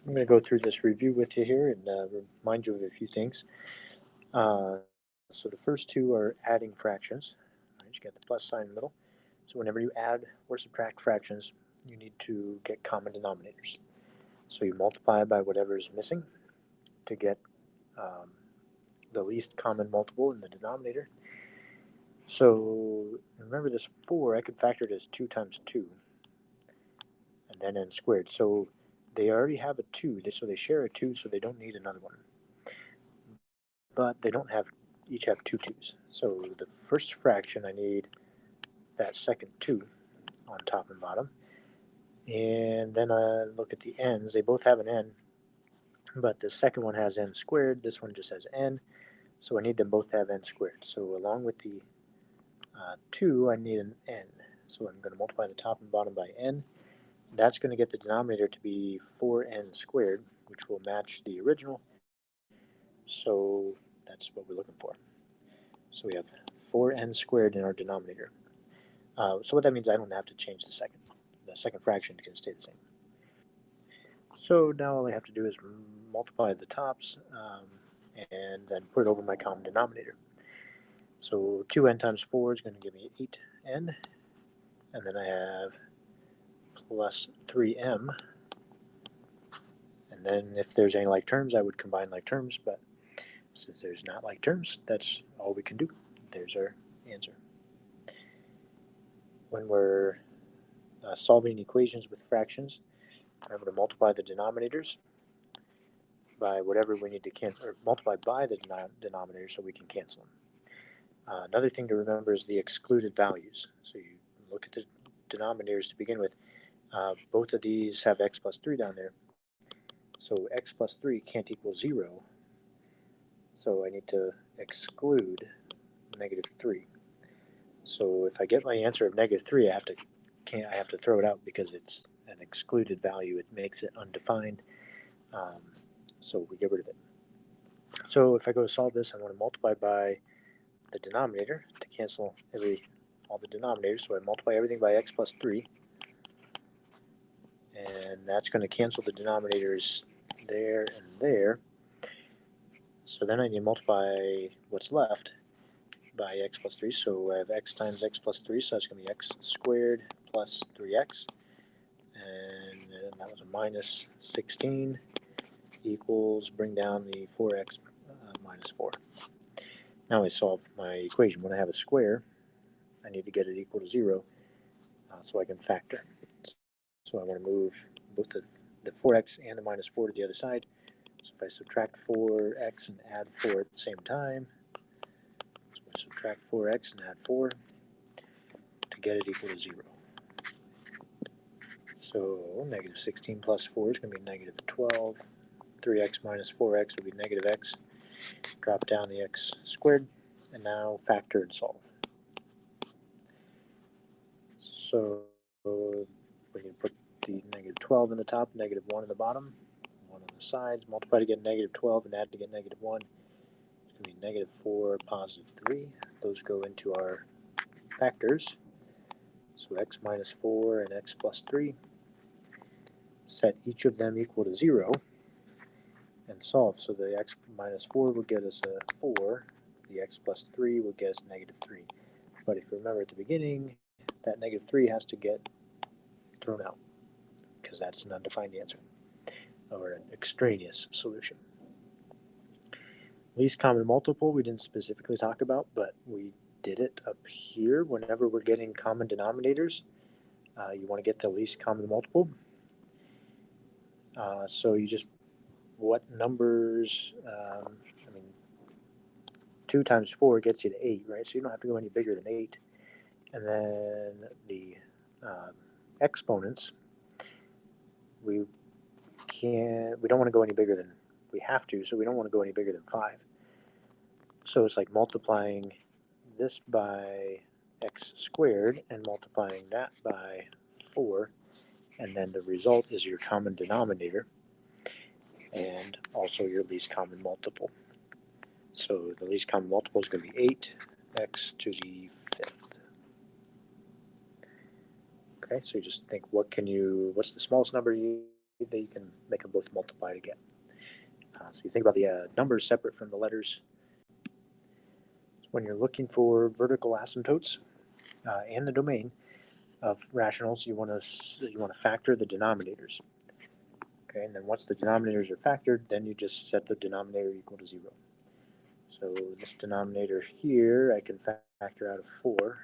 I'm going to go through this review with you here and remind you of a few things. Uh, so the first two are adding fractions. Right, you got the plus sign in the middle. So whenever you add or subtract fractions, you need to get common denominators. So you multiply by whatever is missing to get um, the least common multiple in the denominator. So remember this 4, I could factor it as 2 times 2 and then n squared. So they already have a 2, so they share a 2, so they don't need another one. But they don't have each have two 2's. So the first fraction, I need that second 2 on top and bottom. And then I look at the n's. They both have an n, but the second one has n squared. This one just has n. So I need them both to have n squared. So along with the 2, I need an n. So I'm going to multiply the top and bottom by n. That's going to get the denominator to be 4n squared, which will match the original. So that's what we're looking for. So we have 4n squared in our denominator. So what that means, I don't have to change the second. The second fraction can stay the same. So now all I have to do is multiply the tops and then put it over my common denominator. So 2n times 4 is going to give me 8n. And then I have plus 3m. And then if there's any like terms, I would combine like terms. But since there's not like terms, that's all we can do. There's our answer. When we're solving equations with fractions, remember to multiply the denominators by whatever we need to cancel, or multiply by the denominator so we can cancel them. Another thing to remember is the excluded values. So you look at the denominators to begin with. Both of these have x plus 3 down there. So x plus 3 can't equal 0. So I need to exclude negative 3. So if I get my answer of negative 3, I have to throw it out because it's an excluded value. It makes it undefined. So we get rid of it. So if I go to solve this, I want to multiply by the denominator to cancel all the denominators. So I multiply everything by x plus 3. And that's going to cancel the denominators there and there. So then I need to multiply what's left by x plus 3. So I have x times x plus 3, so that's going to be x squared plus 3x. And that was a minus 16 equals, bring down the 4x minus 4. Now I solve my equation. When I have a square, I need to get it equal to 0 so I can factor. So I want to move both the 4x and the minus 4 to the other side. So if I subtract 4x and add 4 at the same time, so I subtract 4x and add 4 to get it equal to 0. So negative 16 plus 4 is going to be negative 12. 3x minus 4x will be negative x. Drop down the x squared, and now factor and solve. So we can put the negative 12 in the top, negative 1 in the bottom, 1 on the sides, multiply to get negative 12 and add to get negative 1. It's going to be negative 4, positive 3. Those go into our factors. So x minus 4 and x plus 3. Set each of them equal to 0 and solve. So the x minus 4 will get us a 4. The x plus 3 will get us negative 3. But if you remember at the beginning, that negative 3 has to get thrown out because that's an undefined answer or an extraneous solution. Least common multiple we didn't specifically talk about, but we did it up here. Whenever we're getting common denominators, you want to get the least common multiple. So you just, what numbers, 2 times 4 gets you to 8, right? So you don't have to go any bigger than 8. And then the exponents, we don't want to go any bigger than, we have to, so we don't want to go any bigger than 5. So it's like multiplying this by x squared and multiplying that by 4, and then the result is your common denominator and also your least common multiple. So the least common multiple is going to be 8x to the 5th. Okay, so you just think, what's the smallest number you you can make them both multiply again. So you think about the numbers separate from the letters. When you're looking for vertical asymptotes and the domain of rationals, you want to factor the denominators. Okay, and then once the denominators are factored, then you just set the denominator equal to 0. So this denominator here, I can factor out of 4.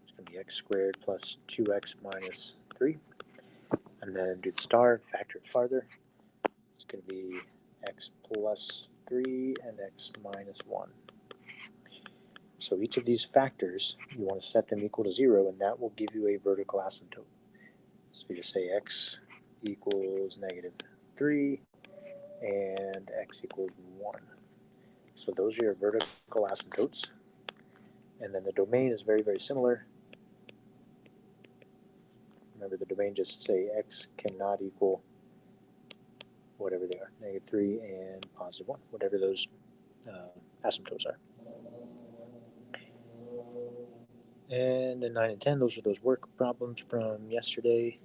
It's going to be x squared plus 2x minus 3. And then do the star, factor it farther. It's going to be x plus 3 and x minus 1. So each of these factors, you want to set them equal to 0, and that will give you a vertical asymptote. So you just say x equals negative 3 and x equals 1. So those are your vertical asymptotes. And then the domain is very, very similar. Remember, the domain, just say x cannot equal whatever they are, negative 3 and positive 1, whatever those asymptotes are. And then 9 and 10, those are those work problems from yesterday.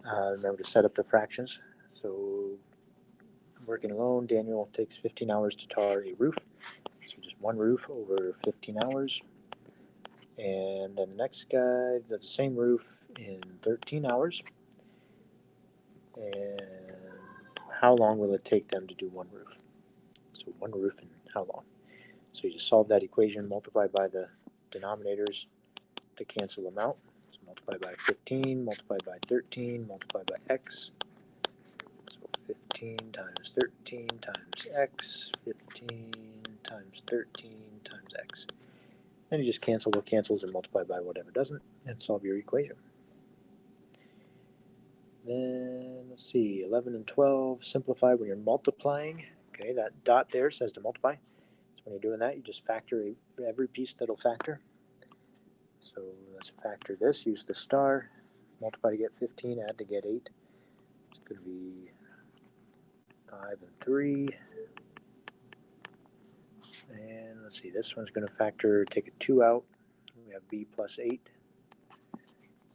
Remember to set up the fractions. So working alone, Daniel takes 15 hours to tar a roof. So just one roof over 15 hours. And then the next guy does the same roof in 13 hours. And how long will it take them to do one roof? So one roof and how long? So you just solve that equation, multiply by the denominators to cancel them out. So multiply by 15, multiply by 13, multiply by x. So 15 times 13 times x, 15 times 13 times x. And you just cancel what cancels and multiply by whatever doesn't, and solve your equation. Then, let's see, 11 and 12, simplify when you're multiplying. Okay, that dot there says to multiply. So when you're doing that, you just factor every piece that'll factor. So let's factor this, use the star, multiply to get 15, add to get 8. It's going to be 5 and 3. And let's see, this one's going to factor, take a 2 out. We have b plus 8.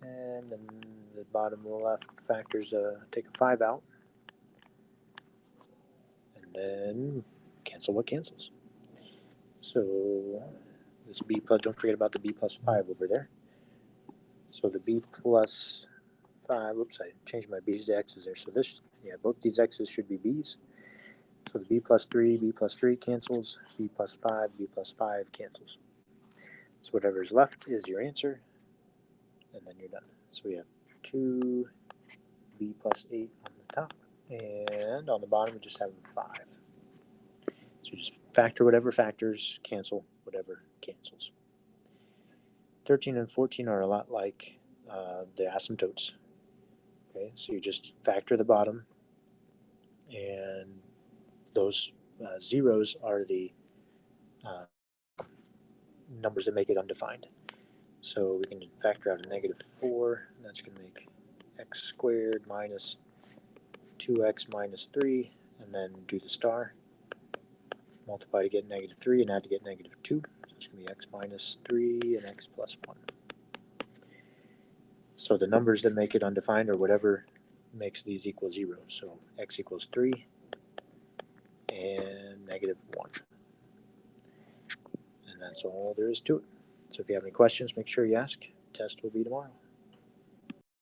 And then the bottom left factors take a 5 out. And then cancel what cancels. So this b plus, don't forget about the b plus 5 over there. So the b plus 5, oops, I changed my b's to x's there. So this, yeah, both these x's should be b's. So the b plus 3 cancels, b plus 5 cancels. So whatever is left is your answer, and then you're done. So we have 2b plus 8 on the top, and on the bottom we just have 5. So just factor whatever factors, cancel whatever cancels. 13 and 14 are a lot like the asymptotes. Okay, so you just factor the bottom, and those zeros are the numbers that make it undefined. So we can factor out a negative 4. That's going to make x squared minus 2x minus 3, and then do the star. Multiply to get negative 3 and add to get negative 2. So it's going to be x minus 3 and x plus 1. So the numbers that make it undefined are whatever makes these equal 0. So x equals 3 and negative 1. And that's all there is to it. So if you have any questions, make sure you ask. Test will be tomorrow.